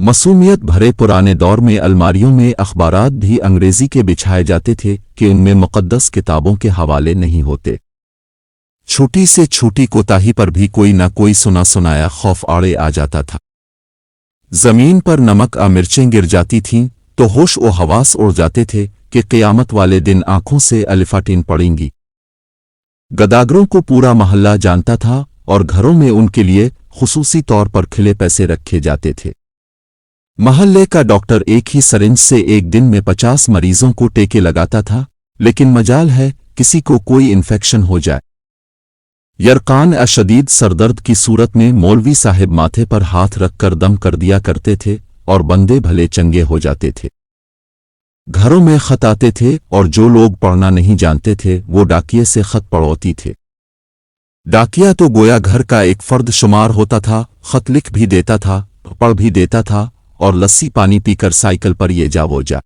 मसूमियत भरे पुराने दौर में अलमारियों में अखबारात भी अंग्रेजी के बिछाए जाते थे कि उनमें मुक़द्दस किताबों के हवाले नहीं होते। छोटी से छोटी कोताही पर भी कोई न कोई सुना सुनाया खौफ आड़े आ जाता था। जमीन पर नमक मिर्चें गिर जाती थीं तो होश व हवास उड़ जाते थे कि क़यामत वाले दिन आंखों से अलिफाटीन पड़ेंगी। गदागरों को पूरा मोहल्ला जानता था और घरों में उनके लिए खुसूसी तौर पर खिले पैसे रखे जाते थे। महल्ले का डॉक्टर एक ही सरिंज से एक दिन में 50 मरीजों को टेके लगाता था, लेकिन मजाल है किसी को कोई इन्फेक्शन हो जाए। यरकान अशदीद सरदर्द की सूरत में मौलवी साहिब माथे पर हाथ रखकर दम कर दिया करते थे और बंदे भले चंगे हो जाते थे। घरों में खत आते थे और जो लोग पढ़ना नहीं जानते थे वो डाकिये से खत पढ़ोती थे। डाकिया तो गोया घर का एक फर्द शुमार होता था, खत लिख भी देता था, पढ़ भी देता था और लस्सी पानी पीकर साइकिल पर ये जा वो जा।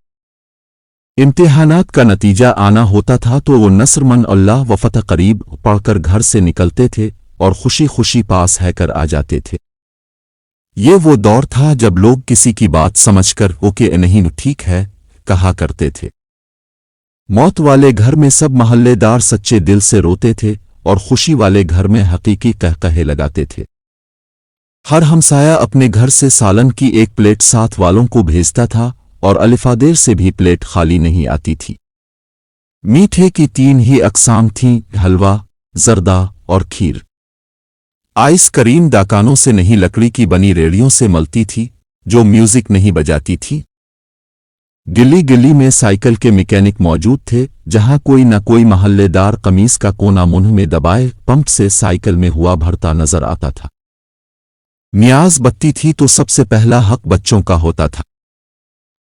इम्तिहानात का नतीजा आना होता था तो वो नस्रमन अल्लाह व फतह करीब पढ़कर घर से निकलते थे और खुशी खुशी पास है कर आ जाते थे। ये वो दौर था जब लोग किसी की बात समझकर ओके नहीं ठीक है कहा करते थे। मौत वाले घर में सब महल्लेदार सच्चे दिल से रोते थे और खुशी वाले घर में हकीकी कहकहे लगाते थे। हर हमसाया अपने घर से सालन की एक प्लेट साथ वालों को भेजता था और अलिफादेर से भी प्लेट खाली नहीं आती थी। मीठे की 3 ही अक़साम थीं, हलवा, जर्दा और खीर। आइस करीम दाकानों से नहीं लकड़ी की बनी रेड़ियों से मलती थी जो म्यूजिक नहीं बजाती थी। गिल्ली गिल्ली में साइकिल के मैकेनिक मौजूद थे, जहां कोई न कोई महल्लेदार कमीज का कोना मुंह में दबाए पंप से साइकिल में हुआ भरता नजर आता था। न्याज बत्ती थी तो सबसे पहला हक बच्चों का होता था।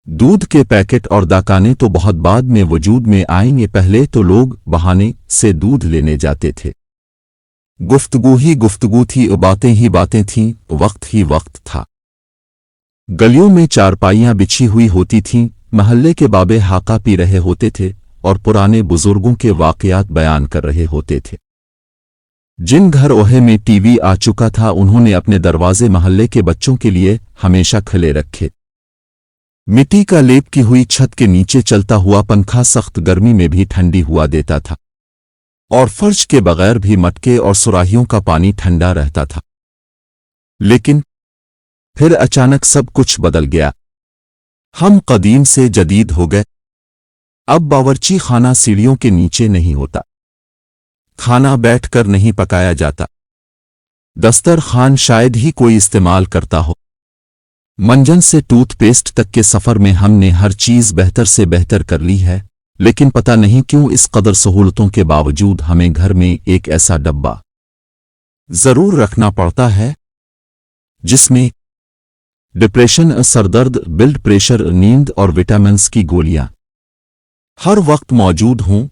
दूध के पैकेट और दाकाने तो बहुत बाद में वजूद में आएंगे, पहले तो लोग बहाने से दूध लेने जाते थे। गुफ्तगू ही गुफ्तगू थी, बातें ही बातें थीं, वक्त ही वक्त था। गलियों में चारपाइयां बिछी हुई होती थीं, महल्ले के बाबे हाका पी रहे होते थे और पुराने बुजुर्गों के वाक़यात बयान कर रहे होते थे। जिन घर ओहे में टीवी आ चुका था उन्होंने अपने दरवाजे महल्ले के बच्चों के लिए हमेशा खुले रखे। मिट्टी का लेप की हुई छत के नीचे चलता हुआ पंखा सख्त गर्मी में भी ठंडी हुआ देता था और फर्श के बगैर भी मटके और सुराहियों का पानी ठंडा रहता था। लेकिन फिर अचानक सब कुछ बदल गया। हम कदीम से जदीद हो गए। अब बावर्ची खाना सीढ़ियों के नीचे नहीं होता, खाना बैठकर नहीं पकाया जाता, दस्तरखान शायद ही कोई इस्तेमाल करता हो। मंजन से टूथपेस्ट तक के सफर में हमने हर चीज बेहतर से बेहतर कर ली है, लेकिन पता नहीं क्यों इस कदर सहूलतों के बावजूद हमें घर में एक ऐसा डब्बा जरूर रखना पड़ता है जिसमें डिप्रेशन, सरदर्द, ब्लड प्रेशर, नींद और विटामिन्स की गोलियां हर वक्त मौजूद हों।